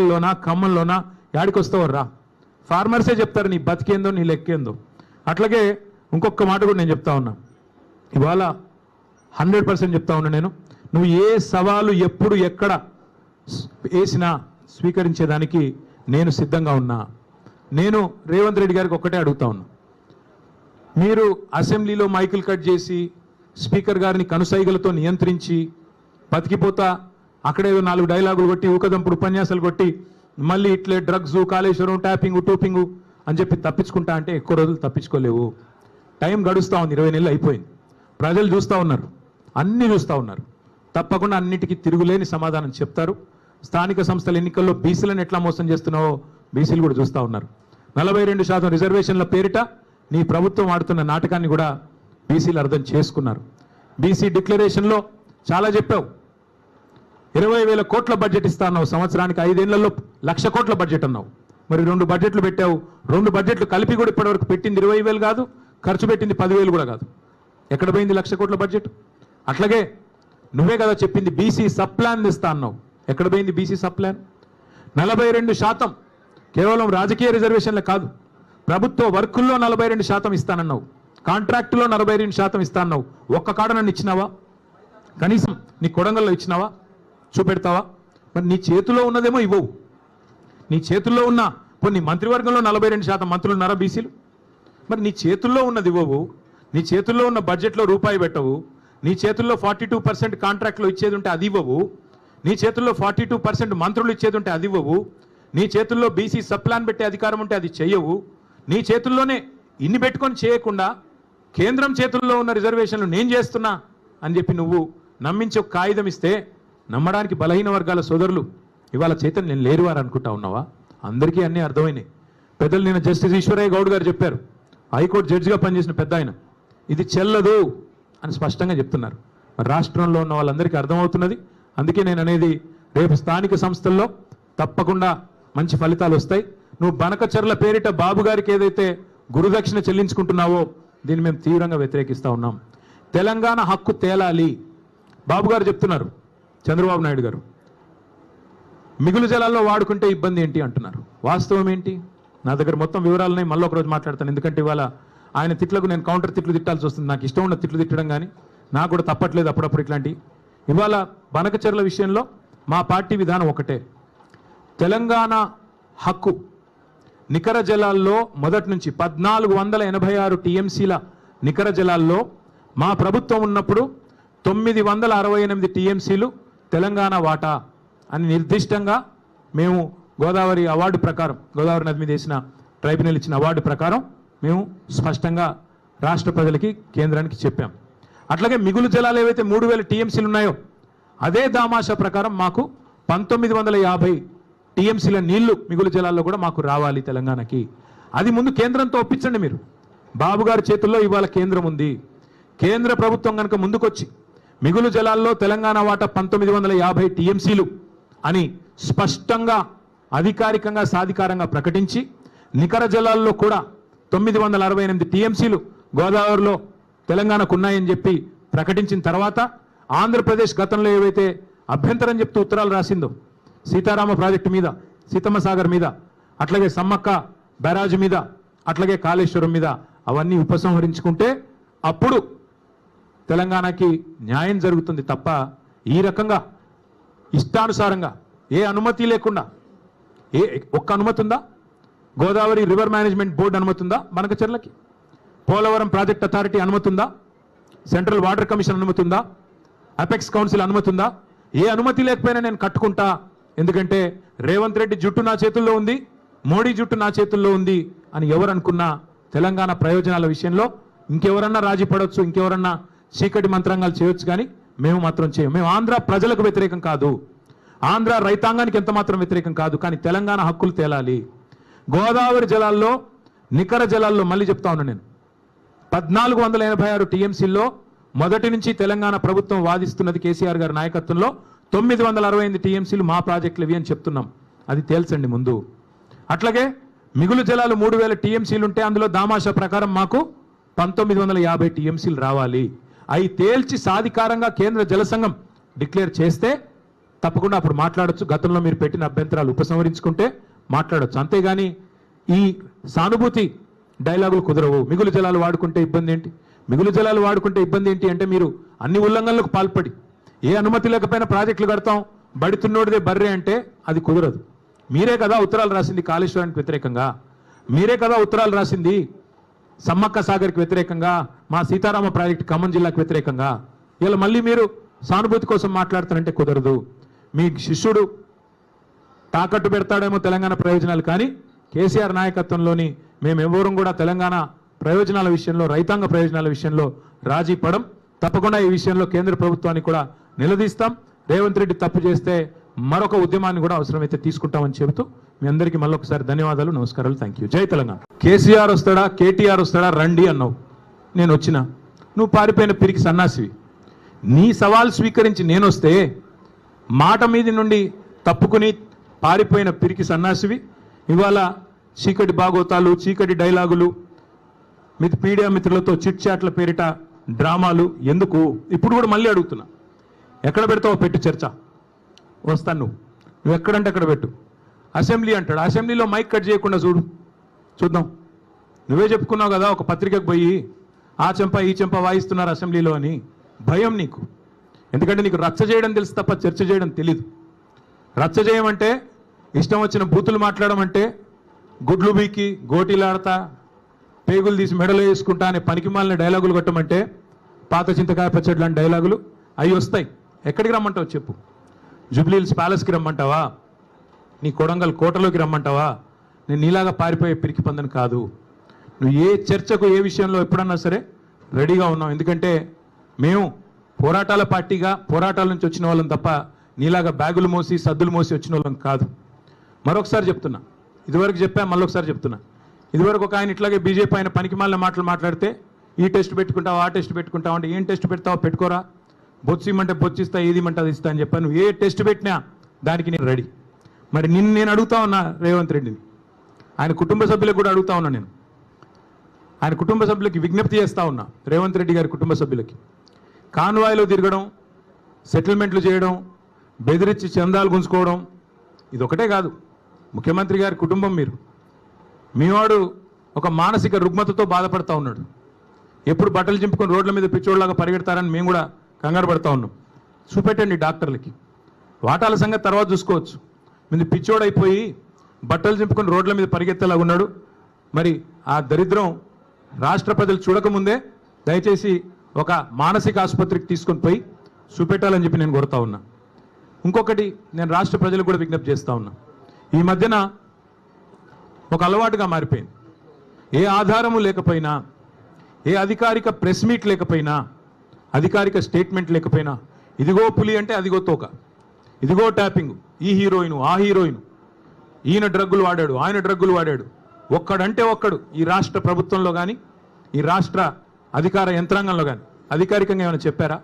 లోనా ఖమ్మంలోనా యాడికి వస్తావు రా, ఫార్మర్సే చెప్తారు నీ బతికేందో నీ లెక్కేందో. అట్లాగే ఇంకొక మాట కూడా నేను చెప్తా ఉన్నా, ఇవాళ 100% చెప్తా ఉన్నా నేను, నువ్వు ఏ సవాలు ఎప్పుడు ఎక్కడ వేసినా స్వీకరించేదానికి నేను సిద్ధంగా ఉన్నా. నేను రేవంత్ రెడ్డి గారికి ఒక్కటే అడుగుతా ఉన్నా, మీరు అసెంబ్లీలో మైకులు కట్ చేసి స్పీకర్ గారిని కనుసైగలతో నియంత్రించి బతికిపోతా అక్కడేదో 4 డైలాగులు కొట్టి ఊకదంపుడు ఉపన్యాసాలు కొట్టి మళ్ళీ ఇట్లే డ్రగ్స్ కాళేశ్వరం ట్యాపింగు టూపింగు అని చెప్పి తప్పించుకుంటా అంటే ఎక్కువ రోజులు తప్పించుకోలేవు. టైం గడుస్తూ ఉంది, 20 నెలలు అయిపోయింది. ప్రజలు చూస్తూ ఉన్నారు, అన్నీ చూస్తూ ఉన్నారు. తప్పకుండా అన్నిటికీ తిరుగులేని సమాధానం చెప్తారు. స్థానిక సంస్థల ఎన్నికల్లో బీసీలను ఎట్లా మోసం చేస్తున్నావో బీసీలు కూడా చూస్తూ ఉన్నారు. 42% రిజర్వేషన్ల పేరిట నీ ప్రభుత్వం ఆడుతున్న నాటకాన్ని కూడా బీసీలు అర్థం చేసుకున్నారు. బీసీ డిక్లరేషన్లో చాలా చెప్పావు, 20,000 కోట్ల బడ్జెట్ ఇస్తా అన్నావు, సంవత్సరానికి 5 ఏళ్లలో 1,00,000 కోట్ల బడ్జెట్ అన్నావు. మరి 2 బడ్జెట్లు పెట్టావు, 2 బడ్జెట్లు కలిపి కూడా ఇప్పటివరకు పెట్టింది 20,000 కాదు, ఖర్చు పెట్టింది 10,000 కూడా కాదు. ఎక్కడ పోయింది 1,00,000 కోట్ల బడ్జెట్? అట్లాగే నువ్వే కదా చెప్పింది బీసీ సబ్ ప్లాన్ ఇస్తా అన్నావు, ఎక్కడ పోయింది బీసీ సబ్ ప్లాన్? 42% కేవలం రాజకీయ రిజర్వేషన్లే కాదు, ప్రభుత్వ వర్కుల్లో 42% ఇస్తానన్నావు, కాంట్రాక్టులో 42% ఇస్తానన్నావు. ఒక్క కాడ నన్ను ఇచ్చినావా? కనీసం నీ కొడంగల్లో ఇచ్చినావా? చూపెడతావా? మరి నీ చేతిలో ఉన్నదేమో ఇవ్వవు. నీ చేతుల్లో ఉన్న కొన్ని మంత్రివర్గంలో 42% మంత్రులు ఉన్నారా బీసీలు? మరి నీ చేతుల్లో ఉన్నది ఇవ్వవు, నీ చేతుల్లో ఉన్న బడ్జెట్లో రూపాయి పెట్టవు, నీ చేతుల్లో 42% కాంట్రాక్ట్లో ఇచ్చేది ఉంటే అది ఇవ్వవు, నీ చేతుల్లో 42% మంత్రులు ఇచ్చేది ఉంటే అది ఇవ్వవు, నీ చేతుల్లో బీసీ సబ్ ప్లాన్ పెట్టే అధికారం ఉంటే అది చెయ్యవు. నీ చేతుల్లోనే ఇన్ని పెట్టుకొని చేయకుండా కేంద్రం చేతుల్లో ఉన్న రిజర్వేషన్లు నేను చేస్తున్నా అని చెప్పి నువ్వు నమ్మించి ఒక కాగితం ఇస్తే నమ్మడానికి బలహీన వర్గాల సోదరులు ఇవాళ చైతన్యం లేరు వారు అనుకుంటా ఉన్నావా? అందరికీ అన్నీ అర్థమైనాయి. పెద్దలు నిన్న జస్టిస్ ఈశ్వరయ్య గౌడ్ గారు చెప్పారు, హైకోర్టు జడ్జిగా పనిచేసిన పెద్ద ఆయన, ఇది చెల్లదు అని స్పష్టంగా చెప్తున్నారు. మరి రాష్ట్రంలో ఉన్న వాళ్ళందరికీ అర్థమవుతున్నది. అందుకే నేను అనేది, రేపు స్థానిక సంస్థల్లో తప్పకుండా మంచి ఫలితాలు వస్తాయి. నువ్వు బనకచర్ల పేరిట బాబు గారికి ఏదైతే గురుదక్షిణ చెల్లించుకుంటున్నావో దీన్ని మేము తీవ్రంగా వ్యతిరేకిస్తూ ఉన్నాం. తెలంగాణ హక్కు తేలాలి. బాబు గారు చెప్తున్నారు, చంద్రబాబు నాయుడు గారు మిగులు జలాల్లో వాడుకుంటే ఇబ్బంది ఏంటి అంటున్నారు. వాస్తవం ఏంటి? నా దగ్గర మొత్తం వివరాలున్నాయి, మళ్ళీ ఒకరోజు మాట్లాడతాను. ఎందుకంటే ఇవాళ ఆయన తిట్లకు నేను కౌంటర్ తిట్లు తిట్టాల్సి వస్తుంది. నాకు ఇష్టం ఉన్న తిట్లు తిట్టడం కానీ నాకు కూడా తప్పట్లేదు అప్పుడప్పుడు ఇట్లాంటివి. ఇవాళ బనకచర్ల విషయంలో మా పార్టీ విధానం ఒకటే, తెలంగాణ హక్కు నికర జలాల్లో మొదటి నుంచి 1486 టీఎంసీల నికర జలాల్లో మా ప్రభుత్వం ఉన్నప్పుడు 968 టీఎంసీలు తెలంగాణ వాటా అని నిర్దిష్టంగా మేము గోదావరి అవార్డు ప్రకారం, గోదావరి నది మీద వేసిన ట్రైబ్యునల్ ఇచ్చిన అవార్డు ప్రకారం మేము స్పష్టంగా రాష్ట్ర ప్రజలకి కేంద్రానికి చెప్పాం. అట్లాగే మిగులు జలాలు ఏవైతే 3000 టీఎంసీలు ఉన్నాయో అదే దామాషా ప్రకారం మాకు 1950 టీఎంసీల నీళ్లు మిగులు జలాల్లో కూడా మాకు రావాలి తెలంగాణకి. అది ముందు కేంద్రంతో ఒప్పించండి మీరు. బాబు గారి చేతుల్లో ఇవాళ కేంద్రం ఉంది. కేంద్ర ప్రభుత్వం కనుక ముందుకొచ్చి మిగులు జలాల్లో తెలంగాణ వాటా 1950 టీఎంసీలు అని స్పష్టంగా అధికారికంగా సాధికారంగా ప్రకటించి నికర జలాల్లో కూడా 968 టీఎంసీలు గోదావరిలో తెలంగాణకు ఉన్నాయని చెప్పి ప్రకటించిన తర్వాత ఆంధ్రప్రదేశ్ గతంలో ఏవైతే అభ్యంతరం చెప్తూ ఉత్తరాలు రాసిందో సీతారామ ప్రాజెక్టు మీద, సీతమ్మ సాగర్ మీద, అట్లాగే సమ్మక్క బ్యారాజు మీద, అట్లాగే కాళేశ్వరం మీద అవన్నీ ఉపసంహరించుకుంటే అప్పుడు తెలంగాణకి న్యాయం జరుగుతుంది తప్ప ఈ రకంగా ఇష్టానుసారంగా ఏ అనుమతి లేకుండా, ఒక్క అనుమతి ఉందా? గోదావరి రివర్ మేనేజ్మెంట్ బోర్డు అనుమతి ఉందా బనకచర్లకి? పోలవరం ప్రాజెక్ట్ అథారిటీ అనుమతి ఉందా? సెంట్రల్ వాటర్ కమిషన్ అనుమతి ఉందా? అపెక్స్ కౌన్సిల్ అనుమతి ఉందా? ఏ అనుమతి లేకపోయినా నేను కట్టుకుంటా, ఎందుకంటే రేవంత్ రెడ్డి జుట్టు నా చేతుల్లో ఉంది, మోడీ జుట్టు నా చేతుల్లో ఉంది అని ఎవరు అనుకున్నా తెలంగాణ ప్రయోజనాల విషయంలో ఇంకెవరన్నా రాజీ పడవచ్చు, ఇంకెవరన్నా చీకటి మంత్రాంగాలు చేయొచ్చు, కానీ మేము మాత్రం చేయం. మేము ఆంధ్ర ప్రజలకు వ్యతిరేకం కాదు, ఆంధ్ర రైతాంగానికి ఎంత మాత్రం వ్యతిరేకం కాదు, కానీ తెలంగాణ హక్కులు తేలాలి. గోదావరి జలాల్లో నికర జలాల్లో మళ్ళీ చెప్తా ఉన్నా నేను, 1486 టీఎంసీల్లో మొదటి నుంచి తెలంగాణ ప్రభుత్వం వాదిస్తున్నది కేసీఆర్ గారి నాయకత్వంలో 968 టీఎంసీలు మా ప్రాజెక్టులు ఇవి అని చెప్తున్నాం. అది తేల్చండి ముందు. అట్లాగే మిగులు జలాలు 3000 టీఎంసీలు ఉంటే అందులో దామాషా ప్రకారం మాకు 1950 టీఎంసీలు రావాలి. అవి తేల్చి సాధికారంగా కేంద్ర జల సంఘం డిక్లేర్ చేస్తే తప్పకుండా అప్పుడు మాట్లాడొచ్చు. గతంలో మీరు పెట్టిన అభ్యంతరాలు ఉపసంహరించుకుంటే మాట్లాడొచ్చు. అంతేగాని ఈ సానుభూతి డైలాగులు కుదరవు. మిగులు జలాలు వాడుకుంటే ఇబ్బంది ఏంటి, మిగులు జలాలు వాడుకుంటే ఇబ్బంది ఏంటి అంటే మీరు అన్ని ఉల్లంఘనలకు పాల్పడి ఏ అనుమతి లేకపోయినా ప్రాజెక్టులు కడతాం, బడితున్నోడిదే బర్రె అంటే అది కుదరదు. మీరే కదా ఉత్తరాలు రాసింది కాళేశ్వరానికి వ్యతిరేకంగా, మీరే కదా ఉత్తరాలు రాసింది సమ్మక్క సాగర్కి వ్యతిరేకంగా, మా సీతారామ ప్రాజెక్టు ఖమ్మం జిల్లాకు వ్యతిరేకంగా. ఇలా మళ్ళీ మీరు సానుభూతి కోసం మాట్లాడుతారంటే కుదరదు. మీ శిష్యుడు తాకట్టు పెడతాడేమో తెలంగాణ ప్రయోజనాలు, కానీ కేసీఆర్ నాయకత్వంలోని మేమెవరూ కూడా తెలంగాణ ప్రయోజనాల విషయంలో, రైతాంగ ప్రయోజనాల విషయంలో రాజీ పడం. తప్పకుండా ఈ విషయంలో కేంద్ర ప్రభుత్వాన్ని కూడా నిలదీస్తాం. రేవంత్ రెడ్డి తప్పు చేస్తే మరొక ఉద్యమాన్ని కూడా అవసరమైతే తీసుకుంటామని చెబుతూ మీ అందరికీ మళ్ళొకసారి ధన్యవాదాలు, నమస్కారాలు, థ్యాంక్ యూ. జై తెలంగాణ. కేసీఆర్ వస్తాడా కేటీఆర్ వస్తాడా రండి అన్నావు, నేను వచ్చిన. నువ్వు పారిపోయిన పిరికి సన్నాసివి. నీ సవాల్ స్వీకరించి నేను వస్తే మాట మీది నుండి తప్పుకుని పారిపోయిన పిరికి సన్నాసివి ఇవాళ చీకటి బాగోతాలు, చీకటి డైలాగులు, మీడియా మిత్రులతో చిట్ చాట్ల పేరిట డ్రామాలు ఎందుకు? ఇప్పుడు కూడా మళ్ళీ అడుగుతున్నా, ఎక్కడ పెడతావో పెట్టు చర్చ, వస్తాను. నువ్వు ఎక్కడంటే అక్కడ పెట్టు. అసెంబ్లీ అంటాడు, అసెంబ్లీలో మైక్ కట్ చేయకుండా చూద్దాం. నువ్వే చెప్పుకున్నావు కదా ఒక పత్రికకు పోయి ఆ చెంప ఈ చెంప వాయిస్తున్నారు అసెంబ్లీలో అని. భయం నీకు, ఎందుకంటే నీకు రచ్చ చేయడం తెలుసు తప్ప చర్చ చేయడం తెలీదు. రచ్చ చేయమంటే ఇష్టం వచ్చిన బూతులు మాట్లాడమంటే గుడ్లు బీకి గోటీలాడతా పేగులు తీసి మెడలో వేసుకుంటా అనే పనికిమాలిన డైలాగులు కొట్టమంటే పాత చింతకాయ పచ్చడి లాంటి డైలాగులు అవి వస్తాయి. ఎక్కడికి రమ్మంటావు చెప్పు? జూబ్లీహిల్స్ ప్యాలెస్కి రమ్మంటావా? నీ కొడంగల్ కోటలోకి రమ్మంటావా? నేను నీలాగా పారిపోయే పిరికి పందని కాదు. నువ్వు ఏ చర్చకు ఏ విషయంలో ఎప్పుడన్నా సరే రెడీగా ఉన్నాం. ఎందుకంటే మేము పోరాటాల పార్టీగా పోరాటాల నుంచి వచ్చిన వాళ్ళం తప్ప నీలాగా బ్యాగులు మోసి సద్దులు మోసి వచ్చిన వాళ్ళం కాదు. మరొకసారి చెప్తున్నా, ఇదివరకు చెప్పా మళ్ళొకసారి చెప్తున్నా. ఇదివరకు ఒక ఆయన ఇట్లాగే బీజేపీ ఆయన పనికిమాలిన మాటలు మాట్లాడితే ఈ టెస్ట్ పెట్టుకుంటావు ఆ టెస్ట్ పెట్టుకుంటావు అంటే, ఏం టెస్ట్ పెడతావో పెట్టుకోరా, బొచ్చిమంటే బొచ్చిస్తా, ఏదిమంటే అది ఇస్తా అని చెప్పాను. ఏ టెస్ట్ పెట్టినా దానికి నేను రెడీ. మరి నేను అడుగుతా ఉన్నా రేవంత్ రెడ్డిని, ఆయన కుటుంబ సభ్యులకు కూడా అడుగుతా ఉన్నా. నేను ఆయన కుటుంబ సభ్యులకి విజ్ఞప్తి చేస్తా ఉన్నా, రేవంత్ రెడ్డి గారి కుటుంబ సభ్యులకి. కాన్వాయ్లో తిరగడం, సెటిల్మెంట్లు చేయడం, బెదిరించి చందాలు గుంజుకోవడం ఇది ఒకటే కాదు. ముఖ్యమంత్రి గారి కుటుంబం మీరు, మీవాడు ఒక మానసిక రుగ్మతతో బాధపడతా ఉన్నాడు. ఎప్పుడు బట్టలు చింపుకొని రోడ్ల మీద పిచ్చోళ్ళలాగా పరిగెడతారని మేము కూడా కంగారు పడతా ఉన్నాం. చూపెట్టండి డాక్టర్లకి, వాటాల సంగతి తర్వాత చూసుకోవచ్చు. మీరు పిచ్చోడైపోయి బట్టలు చింపుకొని రోడ్ల మీద పరిగెత్తేలాగా ఉన్నాడు. మరి ఆ దరిద్రం రాష్ట్ర ప్రజలు చూడకముందే దయచేసి ఒక మానసిక ఆసుపత్రికి తీసుకొని పోయి చూపెట్టాలని చెప్పి నేను కోరుతా ఉన్నా. ఇంకొకటి నేను రాష్ట్ర ప్రజలకు కూడా విజ్ఞప్తి చేస్తూ ఉన్నా. ఈ మధ్యన ఒక అలవాటుగా మారిపోయింది. ఏ ఆధారము లేకపోయినా, ఏ అధికారిక ప్రెస్ మీట్ లేకపోయినా, అధికారిక స్టేట్మెంట్ లేకపోయినా, ఇదిగో పులి అంటే అదిగో తోక, ఇదిగో ట్యాపింగ్, ఈ హీరోయిన్ ఆ హీరోయిన్, ఈయన డ్రగ్గులు వాడాడు ఆయన డ్రగ్గులు వాడాడు, ఒక్కడంటే ఒక్కడు ఈ రాష్ట్ర ప్రభుత్వంలో కానీ ఈ రాష్ట్ర అధికార యంత్రాంగంలో కానీ అధికారికంగా ఏమైనా చెప్పారా?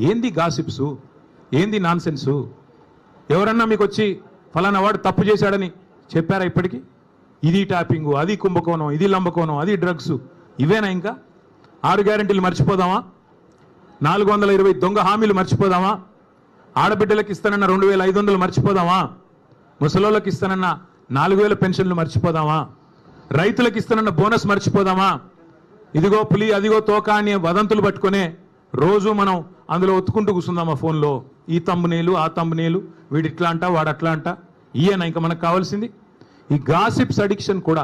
ఏంది గాసిప్సు, ఏంది నాన్సెన్సు? ఎవరన్నా మీకు వచ్చి ఫలానా వాడు తప్పు చేశాడని చెప్పారా ఇప్పటికీ? ఇది ట్యాపింగు, అది కుంభకోణం, ఇది లంబకోణం, అది డ్రగ్స్, ఇవేనా? ఇంకా 6 గ్యారెంటీలు మర్చిపోదామా? 420 దొంగ హామీలు మర్చిపోదామా? ఆడబిడ్డలకు ఇస్తానన్న 2500 మర్చిపోదామా? ముసలోళ్ళకి ఇస్తానన్న 4000 పెన్షన్లు మర్చిపోదామా? రైతులకు ఇస్తానన్న బోనస్ మర్చిపోదామా? ఇదిగో పులి అదిగో తోక అనే వదంతులు పట్టుకునే రోజు మనం అందులో ఒత్తుకుంటూ కూర్చుందామా ఫోన్లో? ఈ తమ్మునేలు ఆ తమ్మునేలు, వీడు ఇట్లా అంట వాడు అట్లా అంట. ఈయన ఇంకా మనకు కావాల్సింది ఈ గాసిప్స్ అడిక్షన్ కూడా.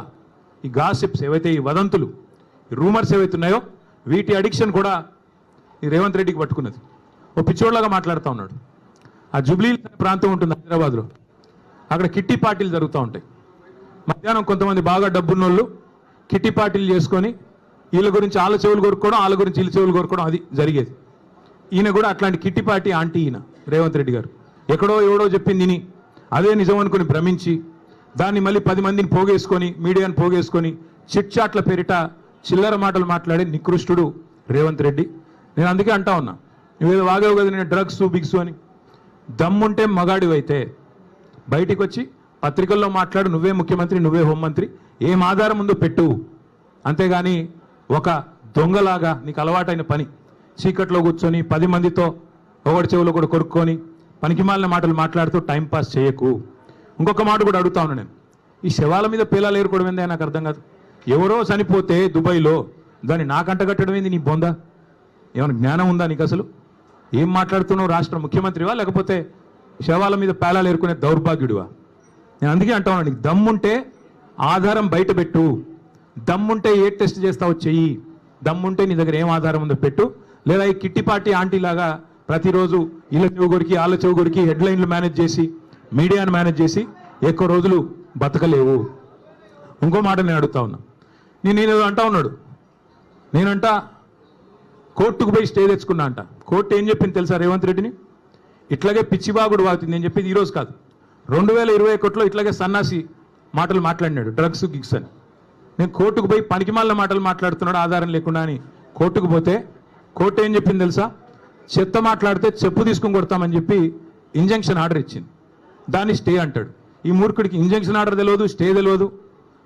ఈ గాసిప్స్ ఏవైతే, ఈ వదంతులు, ఈ రూమర్స్ ఏవైతే ఉన్నాయో వీటి అడిక్షన్ కూడా ఈ రేవంత్ రెడ్డికి పట్టుకున్నది. ఓ పిచ్చోడ్లాగా మాట్లాడుతూ ఉన్నాడు. ఆ జూబ్లీహిల్స్ ప్రాంతం ఉంటుంది హైదరాబాద్లో, అక్కడ కిట్టి పార్టీలు జరుగుతూ ఉంటాయి. మధ్యాహ్నం కొంతమంది బాగా డబ్బున్నోళ్ళు కిట్టి పార్టీలు చేసుకొని వీళ్ళ గురించి వాళ్ళ చెవులు కోరుకోవడం, వాళ్ళ గురించి వీళ్ళ చెవులు కోరుకోవడం, అది జరిగేది. ఈయన కూడా అట్లాంటి కిట్టి పార్టీ ఆంటీ ఈయన రేవంత్ రెడ్డి గారు. ఎక్కడో ఎవడో చెప్పింది అదే నిజం అనుకుని భ్రమించి దాన్ని మళ్ళీ 10 మందిని పోగేసుకొని, మీడియాని పోగేసుకొని చిట్ చాట్ల పేరిట చిల్లర మాటలు మాట్లాడే నికృష్టుడు రేవంత్ రెడ్డి. నేను అందుకే అంటా ఉన్నా, నువ్వేదో వాగేవు కదా నేను డ్రగ్స్ బిగ్స్ అని. దమ్ముంటే మగాడివైతే బయటికి వచ్చి పత్రికల్లో మాట్లాడు, నువ్వే ముఖ్యమంత్రి, నువ్వే హోంమంత్రి, ఏం ఆధారం ఉందో పెట్టు. అంతేగాని ఒక దొంగలాగా నీకు అలవాటైన పని చీకట్లో కూర్చొని 10 మందితో ఒకటి చెవులో కూడా కొరుక్కొని పనికిమాలిన మాటలు మాట్లాడుతూ టైం పాస్ చేయకు. ఇంకొక మాట కూడా అడుగుతా ఉన్నా నేను, ఈ శవాల మీద పేలాలు ఏరుకోవడం ఏందే నాకు అర్థం కాదు. ఎవరో చనిపోతే దుబాయ్లో దాన్ని నాకంట కట్టడం ఏంది నీ బొంద? ఏమైనా జ్ఞానం ఉందా నీకు అసలు? ఏం మాట్లాడుతున్నావు? రాష్ట్ర ముఖ్యమంత్రివా లేకపోతే శవాల మీద పేలాలు ఏరుకునే దౌర్భాగ్యుడివా? నేను అందుకే అంటా ఉన్నా, నీకు దమ్ముంటే ఆధారం బయట పెట్టు, దమ్ముంటే ఏ టెస్ట్ చేస్తావో చెయ్యి, దమ్ముంటే నీ దగ్గర ఏం ఆధారం ఉందో పెట్టు. లేదా ఈ కిట్టిపాటి ఆంటీ లాగా ప్రతిరోజు వీళ్ళ చెవు కొరికి వాళ్ళ చెవు కొరికి హెడ్లైన్లు మేనేజ్ చేసి మీడియాను మేనేజ్ చేసి ఎక్కువ రోజులు బతకలేవు. ఇంకో మాట నేను అడుగుతా ఉన్నా, నేను అంటా ఉన్నాడు, నేనంట కోర్టుకు పోయి స్టే తెచ్చుకున్నా అంట. కోర్టు ఏం చెప్పింది తెలుసా రేవంత్ రెడ్డిని? ఇట్లాగే పిచ్చిబాగుడు వాగుతుంది. నేను చెప్పింది ఈరోజు కాదు, 2021లో ఇట్లాగే సన్నాసి మాటలు మాట్లాడినాడు, డ్రగ్స్ గిగ్స్ అని. నేను కోర్టుకు పోయి పనికిమాలిన మాటలు మాట్లాడుతున్నాడు ఆధారం లేకుండా అని కోర్టుకు పోతే కోర్టు ఏం చెప్పింది తెలుసా? చెత్త మాట్లాడితే చెప్పు తీసుకొని కొడతామని చెప్పి ఇంజంక్షన్ ఆర్డర్ ఇచ్చింది. దాన్ని స్టే అంటాడు. ఈ మూర్ఖుడికి ఇంజంక్షన్ ఆర్డర్ తెలియదు, స్టే తెలియదు.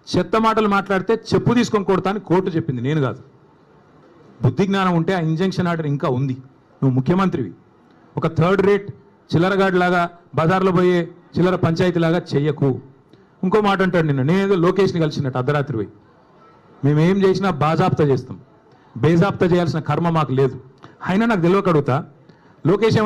చెత్త మాటలు మాట్లాడితే చెప్పు తీసుకొని కొడతా అని కోర్టు చెప్పింది, నేను కాదు. బుద్ధి జ్ఞానం ఉంటే ఆ ఇంజంక్షన్ ఆర్డర్ ఇంకా ఉంది. నువ్వు ముఖ్యమంత్రివి. ఒక థర్డ్ రేట్ చిల్లరగాడి లాగా బజార్లో పోయే చిల్లర పంచాయతీ లాగా చెయ్యకు. ఇంకో మాట అంటాడు, నేనేదో లోకేష్ని కలిసినట్టు అర్ధరాత్రి పోయి, మేమేం చేసినా బాజాప్తా చేస్తాం, బేజాప్తా చేయాల్సిన కర్మ మాకు లేదు. అయినా నాకు తెలియక అడుగుతా, లోకేష్